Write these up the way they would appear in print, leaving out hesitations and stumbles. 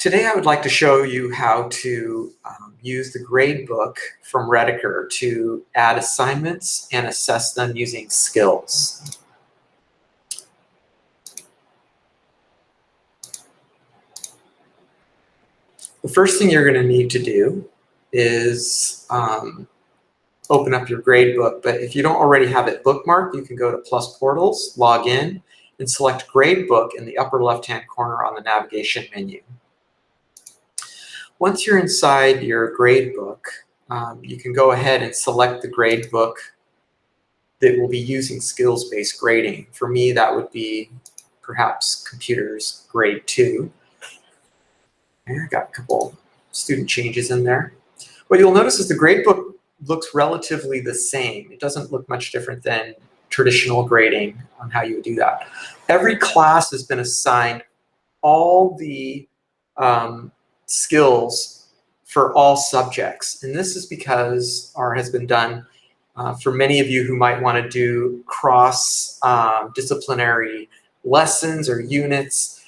Today I would like to show you how to use the gradebook from Rediker to add assignments and assess them using skills. The first thing you're going to need to do is open up your gradebook, but if you don't already have it bookmarked, you can go to PlusPortals, log in, and select Gradebook in the upper left-hand corner on the navigation menu. Once you're inside your gradebook, you can go ahead and select the gradebook that will be using skills-based grading. For me, that would be perhaps Computers Grade 2. And I got a couple student changes in there. What you'll notice is the gradebook looks relatively the same. It doesn't look much different than traditional grading on how you would do that. Every class has been assigned all the skills for all subjects. And this is because, or has been done for many of you who might want to do cross-disciplinary lessons or units.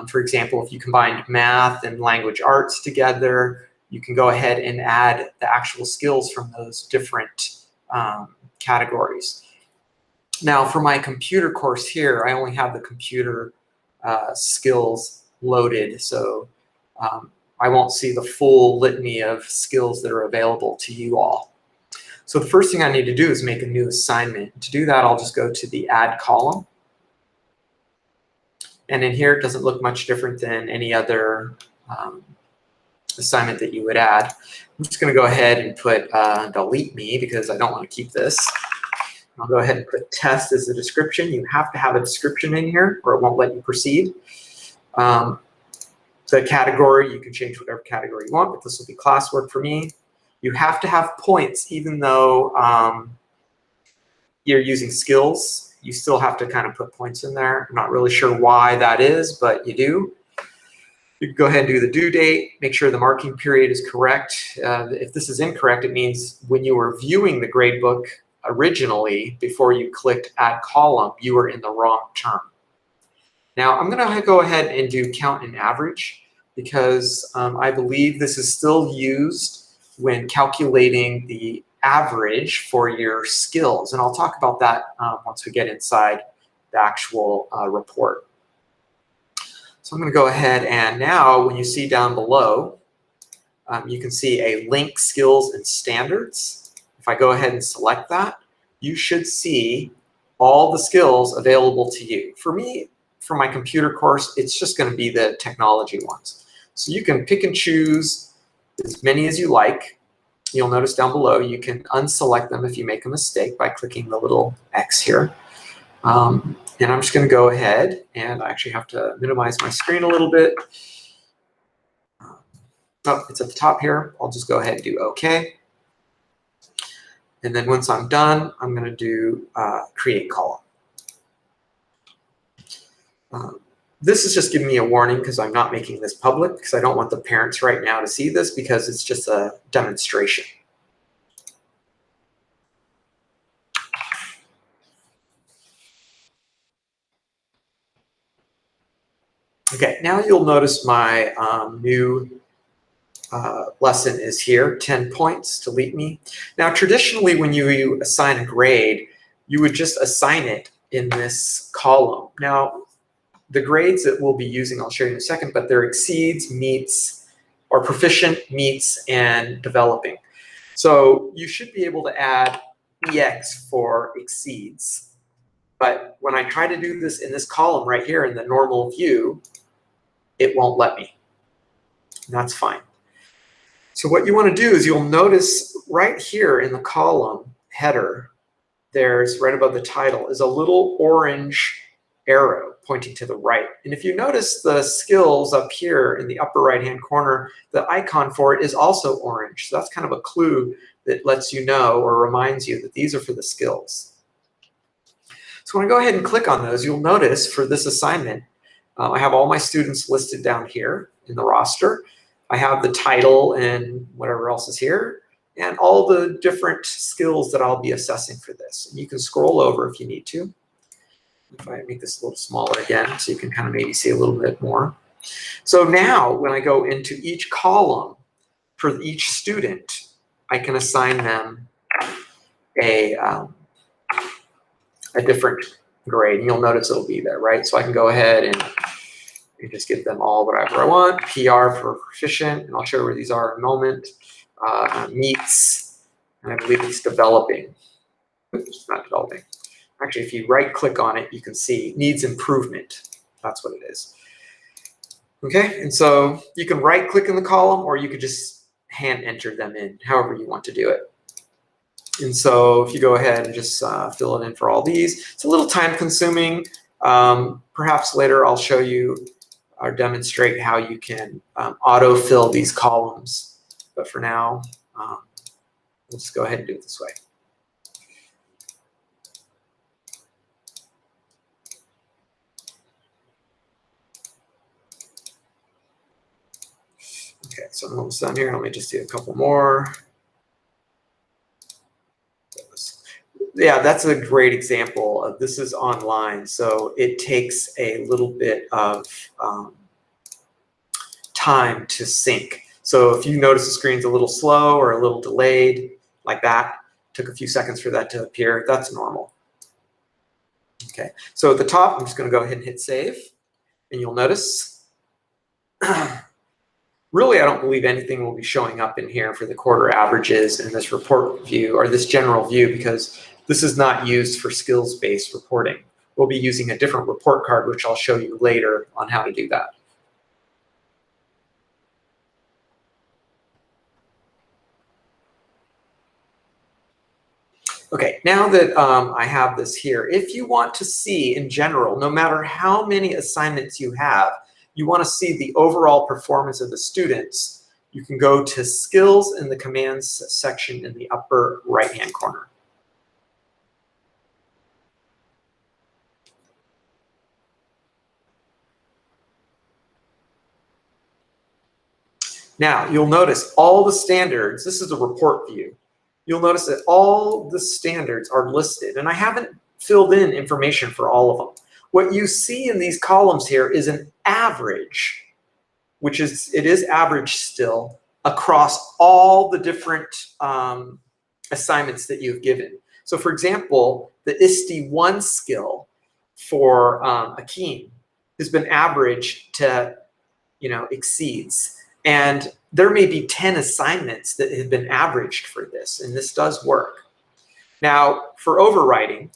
For example, if you combined math and language arts together, you can go ahead and add the actual skills from those different categories. Now, for my computer course here, I only have the computer skills loaded, so I won't see the full litany of skills that are available to you all. So the first thing I need to do is make a new assignment. To do that, I'll just go to the Add column. And in here, it doesn't look much different than any other assignment that you would add. I'm just going to go ahead and put delete me because I don't want to keep this. I'll go ahead and put test as the description. You have to have a description in here or it won't let you proceed. The category, you can change whatever category you want, but this will be classwork for me. You have to have points even though you're using skills. You still have to kind of put points in there. I'm not really sure why that is, but you do. You can go ahead and do the due date, make sure the marking period is correct. If this is incorrect, it means when you were viewing the gradebook originally, before you clicked Add Column, you were in the wrong term. Now, I'm going to go ahead and do count and average because I believe this is still used when calculating the average for your skills. And I'll talk about that once we get inside the actual report. So I'm going to go ahead and now when you see down below, you can see a link skills and standards. If I go ahead and select that, you should see all the skills available to you. For me, for my computer course, it's just going to be the technology ones. So you can pick and choose as many as you like. You'll notice down below you can unselect them if you make a mistake by clicking the little X here. And I'm just going to go ahead and I actually have to minimize my screen a little bit. Oh, it's at the top here. I'll just go ahead and do OK. And then once I'm done, I'm going to do create column. This is just giving me a warning because I'm not making this public because I don't want the parents right now to see this because it's just a demonstration. Okay, now you'll notice my new lesson is here, 10 points, delete me. Now, traditionally, when you assign a grade, you would just assign it in this column. Now, the grades that we'll be using, I'll show you in a second, but they're exceeds, meets, or proficient, meets, and developing. So you should be able to add EX for exceeds. But when I try to do this in this column right here in the normal view, it won't let me. And that's fine. So what you want to do is you'll notice right here in the column header, there's right above the title is a little orange arrow pointing to the right. And if you notice the skills up here in the upper right hand corner, the icon for it is also orange. So that's kind of a clue that lets you know or reminds you that these are for the skills. So when I go ahead and click on those, you'll notice for this assignment, I have all my students listed down here in the roster. I have the title and whatever else is here, and all the different skills that I'll be assessing for this. And you can scroll over if you need to. If I make this a little smaller again, so you can kind of maybe see a little bit more. So now when I go into each column for each student, I can assign them a different grade. And you'll notice it'll be there, right? So I can go ahead and just give them all whatever I want. PR for proficient, and I'll show you where these are in a moment. Meets, and I believe it's developing. It's not developing. Actually, if you right-click on it, you can see needs improvement. That's what it is. Okay, and so you can right-click in the column, or you could just hand enter them in, however you want to do it. And so if you go ahead and just fill it in for all these, it's a little time-consuming. Perhaps later I'll show you or demonstrate how you can auto-fill these columns. But for now, we'll just go ahead and do it this way. Okay, so I'm almost done here. Let me just do a couple more. Yeah, that's a great example of this is online, so it takes a little bit of time to sync. So if you notice the screen's a little slow or a little delayed, like that, took a few seconds for that to appear, that's normal. Okay, so at the top, I'm just going to go ahead and hit save, and you'll notice really, I don't believe anything will be showing up in here for the quarter averages in this report view or this general view, because this is not used for skills-based reporting. We'll be using a different report card, which I'll show you later on how to do that. Okay, now that I have this here, if you want to see in general, no matter how many assignments you have, you want to see the overall performance of the students, you can go to Skills in the Commands section in the upper right-hand corner. Now, you'll notice all the standards. This is a report view. You'll notice that all the standards are listed, and I haven't filled in information for all of them. What you see in these columns here is an average, which is, it is average still, across all the different assignments that you've given. So for example, the ISTE-1 skill for Akeem has been averaged to, exceeds. And there may be 10 assignments that have been averaged for this, and this does work. Now, for overriding,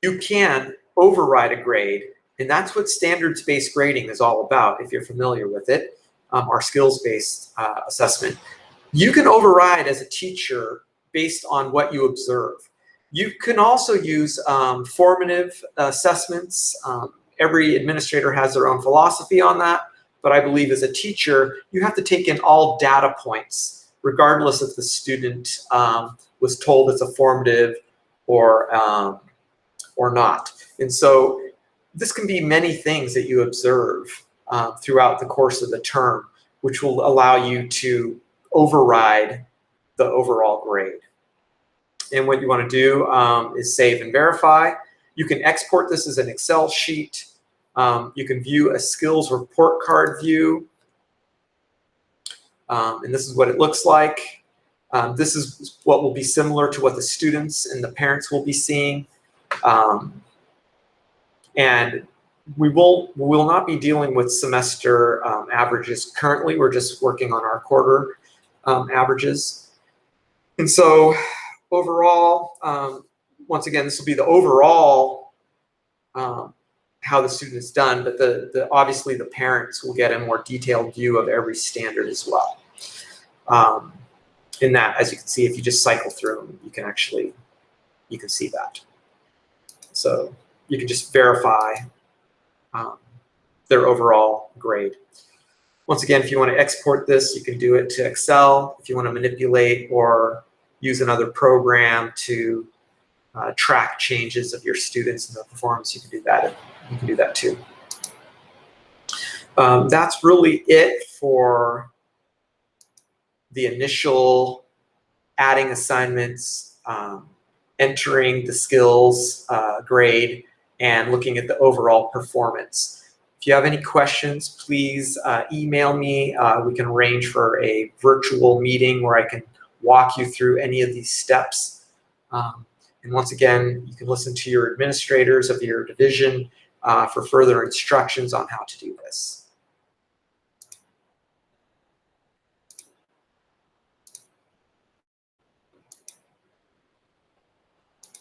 you can override a grade, and that's what standards-based grading is all about, if you're familiar with it, our skills-based assessment. You can override as a teacher based on what you observe. You can also use formative assessments. Every administrator has their own philosophy on that, but I believe as a teacher, you have to take in all data points, regardless if the student was told it's a formative or not. And so this can be many things that you observe throughout the course of the term, which will allow you to override the overall grade. And what you want to do is save and verify. You can export this as an Excel sheet. You can view a skills report card view. And this is what it looks like. This is what will be similar to what the students and the parents will be seeing. And we will not be dealing with semester averages currently. We're just working on our quarter averages. And so overall, once again, this will be the overall how the student is done, but obviously the parents will get a more detailed view of every standard as well. In that, as you can see, if you just cycle through them, you can see that. So you can just verify their overall grade. Once again, if you want to export this, you can do it to Excel. If you want to manipulate or use another program to track changes of your students and their performance, you can do that. You can do that too. That's really it for the initial adding assignments, entering the skills grade, and looking at the overall performance. If you have any questions, please email me. We can arrange for a virtual meeting where I can walk you through any of these steps. And once again, you can listen to your administrators of your division for further instructions on how to do this.